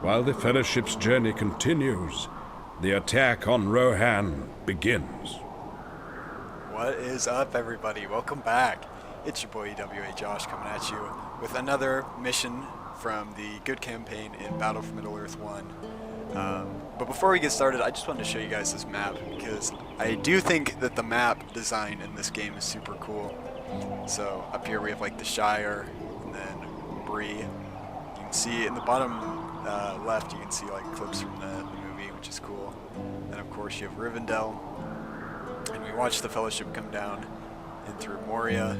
while the Fellowship's journey continues, the attack on Rohan begins. What is up, everybody? Welcome back. It's your boy E.W.A. Josh coming at you with another mission from the good campaign in Battle for Middle-earth 1. But before we get started, I just wanted to show you guys this map because I do think that the map design in this game is super cool. So up here we have like the Shire and then Bree. You can see in the bottom left, you can see like clips from the movie, which is cool. And of course you have Rivendell. And we watch the Fellowship come down in through Moria.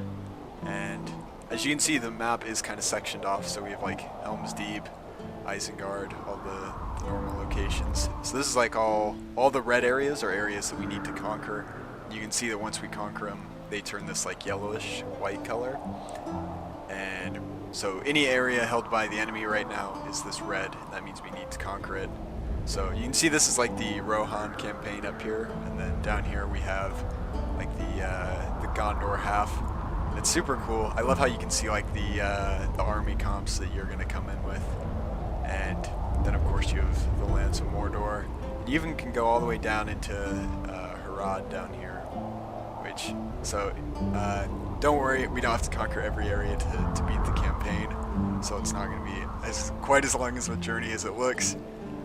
And as you can see, the map is kind of sectioned off. So we have like Helm's Deep, Isengard, all the normal locations. So this is like all the red areas are areas that we need to conquer. You can see that once we conquer them, they turn this like yellowish white color. And so any area held by the enemy right now is this red. That means we need to conquer it. So you can see this is like the Rohan campaign up here, and then down here we have like the Gondor half. And it's super cool. I love how you can see like the army comps that you're gonna come in with, and then of course you have the lands of Mordor. You even can go all the way down into Harad down here, which don't worry, we don't have to conquer every area to beat the campaign. So it's not gonna be quite as long as a journey as it looks.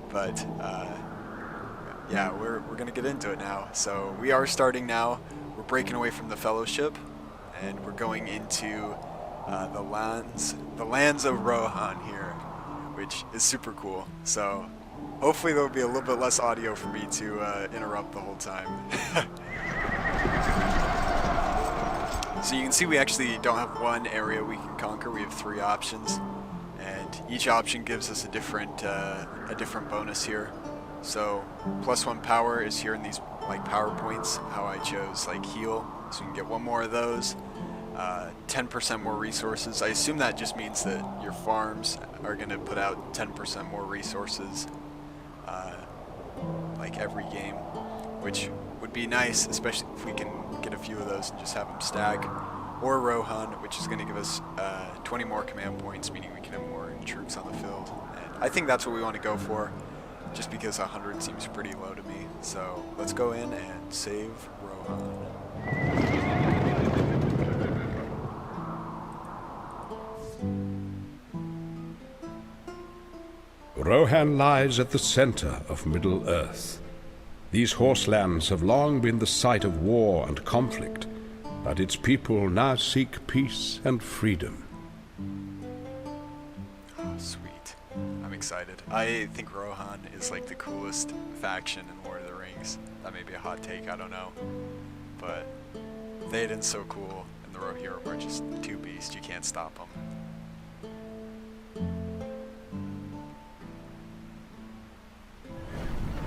But yeah, we're gonna get into it now. So we are starting now. We're breaking away from the Fellowship, and we're going into the lands of Rohan here, which is super cool. So hopefully there'll be a little bit less audio for me to interrupt the whole time. So you can see we actually don't have one area we can conquer. We have 3 options. And each option gives us a different bonus here. So +1 power is here in these like power points. How I chose like heal, so we can get 1 more of those. 10% more resources. I assume that just means that your farms are going to put out 10% more resources like every game, which would be nice, especially if we can get a few of those and just have them stack. Or Rohan, which is going to give us 20 more command points, meaning we can have more troops on the field. And I think that's what we want to go for, just because 100 seems pretty low to me. So let's go in and save Rohan. Rohan lies at the center of Middle-earth. These horselands have long been the site of war and conflict, but its people now seek peace and freedom. Oh, sweet. I'm excited. I think Rohan is like the coolest faction in Lord of the Rings. That may be a hot take, I don't know. But Theoden's so cool, and the Rohirrim are just 2 beasts. You can't stop them.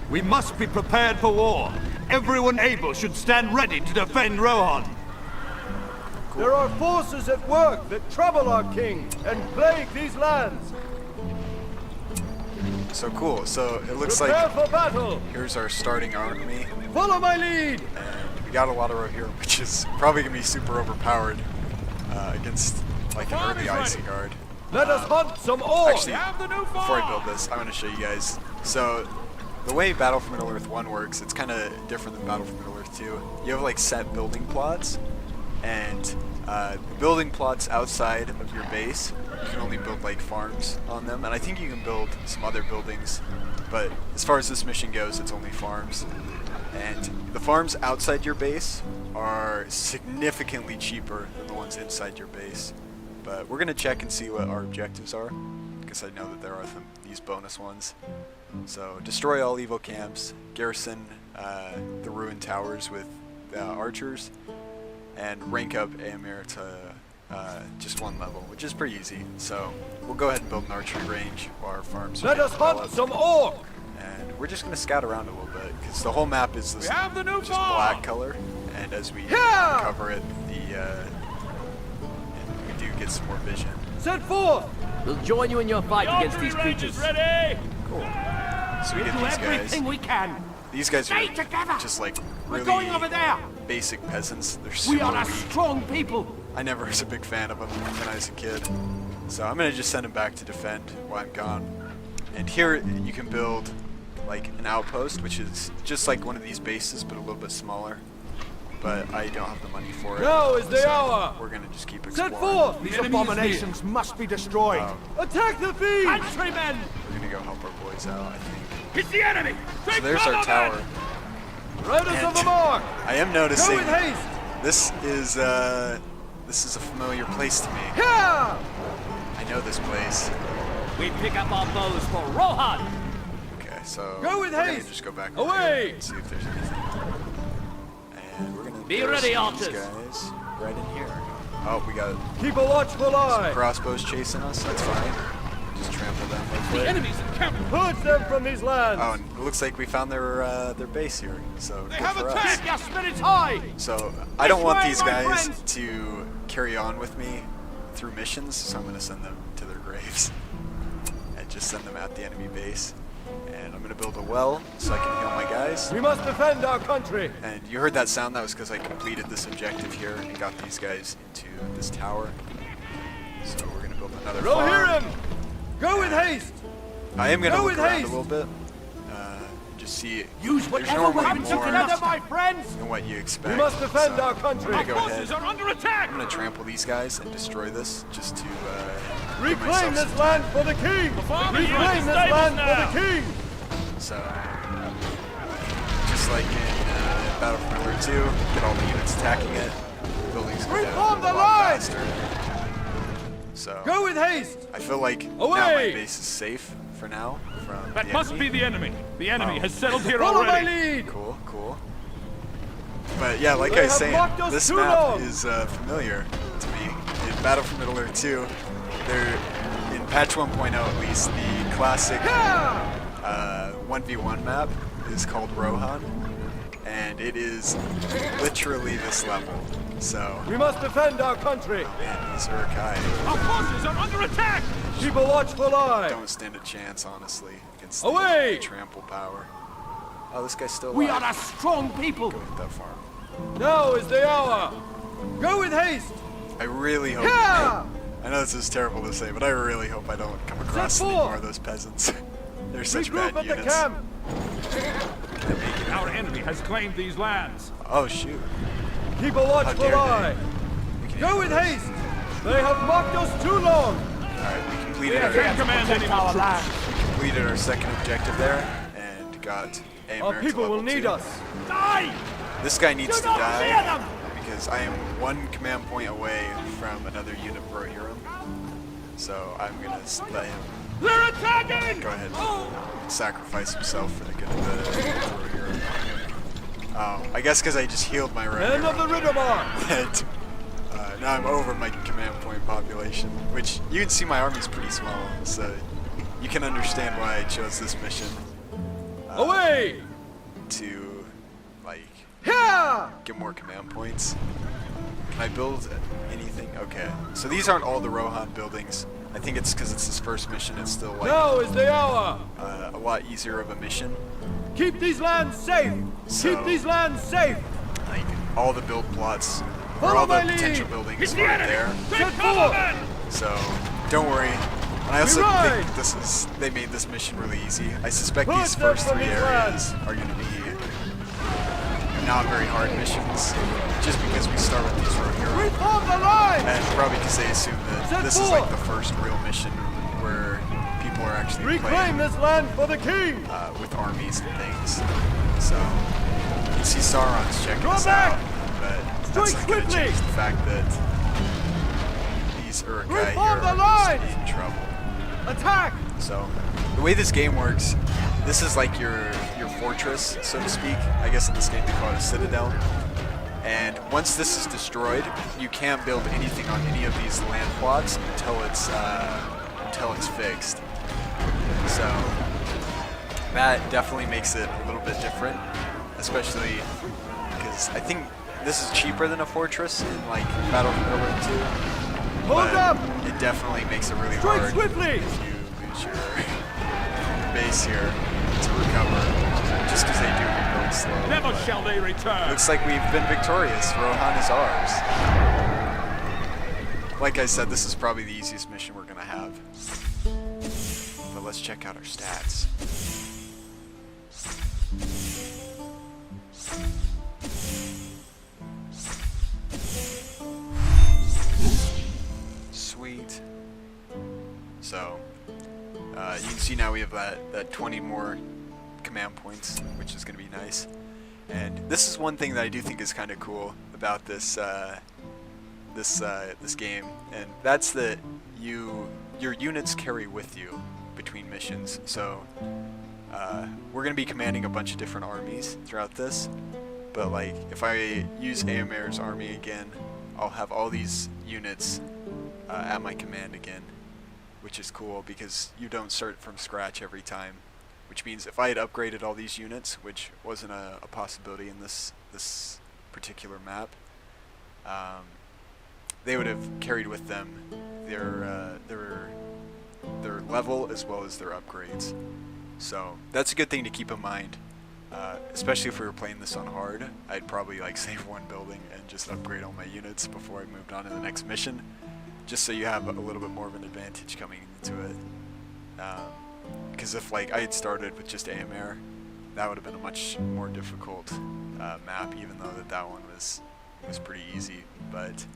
We must be prepared for war. Everyone able should stand ready to defend Rohan. There are forces at work that trouble our king and plague these lands. So cool. So it looks Prepare like for battle. Here's our starting army. Follow my lead. And we got a lot of Rohirrim, which is probably going to be super overpowered against like an early Isengard. Let us hunt some ore. Actually, before I build this, I want to show you guys. So the way Battle for Middle-earth 1 works, it's kind of different than Battle for Middle-earth 2. You have like set building plots, and the building plots outside of your base, you can only build like farms on them, and I think you can build some other buildings, but as far as this mission goes, it's only farms. And the farms outside your base are significantly cheaper than the ones inside your base. But we're going to check and see what our objectives are, because I know that there are these bonus ones. So destroy all evil camps, garrison the ruined towers with archers, and rank up Éomer to just 1 level, which is pretty easy. So we'll go ahead and build an archery range while our farms are Let us hunt some orc. And we're just going to scout around a little bit, because the whole map is this just black color, and as we cover it, we do get some more vision. Set forth. We'll join you in your fight against these creatures. Ready. Cool. So we get these guys. We can. These guys are together. just like We're really going over there. basic peasants. They're We super are a weak. strong people. I never was a big fan of them when I was a kid. So I'm going to just send them back to defend while I'm gone. And here you can build like an outpost, which is just like one of these bases, but a little bit smaller. But I don't have the money for it. Now is the so hour! We're gonna just keep exploring. Set forth! These abominations must be destroyed. Attack the thieves! Countrymen! We're gonna go help our boys out, I think. It's the enemy! So there's our tower. Riders of the And mark! I am Go noticing with haste! this is a familiar place to me. Yeah! I know this place. We pick up our bows for Rohan! Okay, so Go with we're gonna haste! just go back over Away! here and see if there's anything. And we're gonna Be throw ready, some of these archers. guys right in here. Oh, we got Keep a watchful eye! crossbows chasing us. That's fine. Just trample them real quick. The enemy's encampment! Purge them from these lands! Oh, and it looks like we found their base here. So good for us. Keep your spirits high! So I don't want way, these my guys friends. to carry on with me through missions, so I'm going to send them to their graves and just send them at the enemy base. And I'm going to build a well so I can heal my guys. We must defend our country! And you heard that sound, that was because I completed this objective here and got these guys into this tower. So we're going to build another Row farm. here him! Go with haste! I am going to Go look with around haste. a little bit. Just see, Use there's whatever normally weapons you more can muster, my friends! than what you expect. We must defend so our country! I'm going to go ahead. are under attack! I'm going to trample these guys and destroy this just to give Reclaim myself this some land for the king! Reclaim this land for the king! So, just like in Battle for Middle-earth 2, get all the units attacking it. Buildings go down Reform a the lot line! faster. So, Go with haste! I feel like now Away! my base is safe for now from That the must enemy. be the enemy. The enemy Oh. has settled here Follow my already. lead! Cool, cool. But yeah, like They I was have saying, blocked us this too map long. is familiar to me. In Battle for Middle-earth 2, there, in patch 1.0 at least, the classic Yeah! 1v1 map is called Rohan, and it is literally this level. So, We must defend our country! man, these Uruk-hai Our forces are under attack! Keep a watchful eye! don't stand a chance, honestly, against Away! the trample power. Oh, this guy's still alive. We are a strong people! Go hit that farm. Now is the hour! Go with haste! I really hope... Yeah! I know this is terrible to say, but I really hope I don't come across any forth. more of those peasants. They're such Regroup bad at the units. camp! They're making- Our enemy has claimed these lands. Oh, shoot. Keep a watchful dare they. eye! We can Go with haste! They have mocked us too long! Alright, we completed Can't command any more troops. completed our second objective there, and got a Our merit people to will level need 2. us! Die! This guy needs Do to not fear die them! because I am one command point away from another unit Rohirrim. So I'm gonna let him They're attacking! go ahead and sacrifice himself for the good of the Rohirrim. Oh, I guess because I just healed my Men of Rohirrim. the Riddermark! That now I'm over my command point population, which you can see my army's pretty small, so you can understand why I chose this mission Away! to like Yeah! get more command points. Can I build anything? Okay, so these aren't all the Rohan buildings. I think it's because it's his first mission. It's still like Now is the hour! a lot easier of a mission. Keep these lands safe! So- Keep these lands safe! Like all the build plots or Follow all the my lead. potential buildings It's the are enemy! there. Set forth! So don't worry. And I also ride. think they made this mission really easy. I suspect Push these them first from 3 these areas are going to be not very hard missions, just because we start with these Rohirrim. Reform the line! And probably because they assume that Set this is like forth. the first real mission where people are actually Reclaim playing this land for the king! with armies and things. So you can see Sauron's checking Draw us back. out, but that's Strike not going to swiftly. change the fact that these Uruk-hai here Reform the are line. just in trouble. Attack! So the way this game works, this is like your fortress, so to speak. I guess in this game they call it a citadel. And once this is destroyed, you can't build anything on any of these land plots until it's fixed. So that definitely makes it a little bit different, especially because I think this is cheaper than a fortress in like Battle for Middle-earth 2. Hold but up! It definitely makes it really Strike hard swiftly! if you lose your base here to recover, just because they do rebuild slow. Never but shall they return. looks like we've been victorious. Rohan is ours. Like I said, this is probably the easiest mission we're gonna have. But let's check out our stats. Sweet. So, you can see now we have that 20 more command points, which is going to be nice. And this is one thing that I do think is kind of cool about this this game, and that's that your units carry with you between missions. So we're going to be commanding a bunch of different armies throughout this, but like if I use Eomer's army again, I'll have all these units at my command again, which is cool because you don't start from scratch every time. Which means if I had upgraded all these units, which wasn't a possibility in this particular map, they would have carried with them their level as well as their upgrades. So that's a good thing to keep in mind, especially if we were playing this on hard. I'd probably like save one building and just upgrade all my units before I moved on to the next mission, just so you have a little bit more of an advantage coming into it. Because if like I had started with just AMR, that would have been a much more difficult map, even though that one was pretty easy. But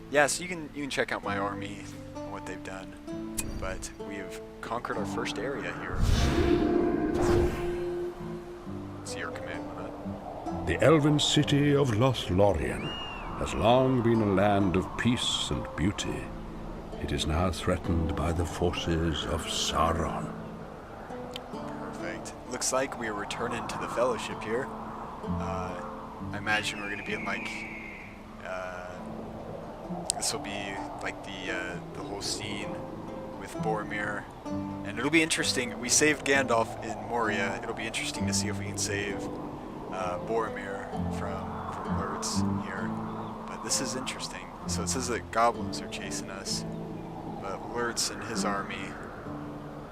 yeah, so you can check out my army and what they've done. But we have conquered our first area here. See your command on that. The elven city of Lothlorien has long been a land of peace and beauty. It is now threatened by the forces of Sauron. Perfect. Looks like we are returning to the Fellowship here. I imagine we're going to be in like... this will be like the whole scene with Boromir. And it'll be interesting. We saved Gandalf in Moria. It'll be interesting to see if we can save Boromir from Lurtz here. But this is interesting. So it says that goblins are chasing us. But Lurtz and his army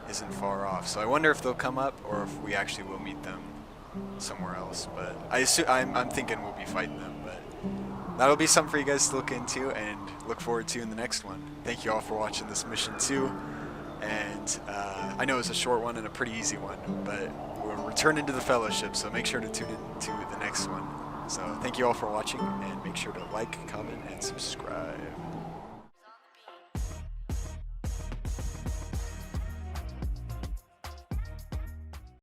isn't far off. So I wonder if they'll come up or if we actually will meet them somewhere else. But I'm thinking we'll be fighting them. But that'll be something for you guys to look into and look forward to in the next one. Thank you all for watching this mission 2. And I know it's a short one and a pretty easy one, but we're returning to the Fellowship, so make sure to tune in to the next one. So thank you all for watching, and make sure to like, comment, and subscribe.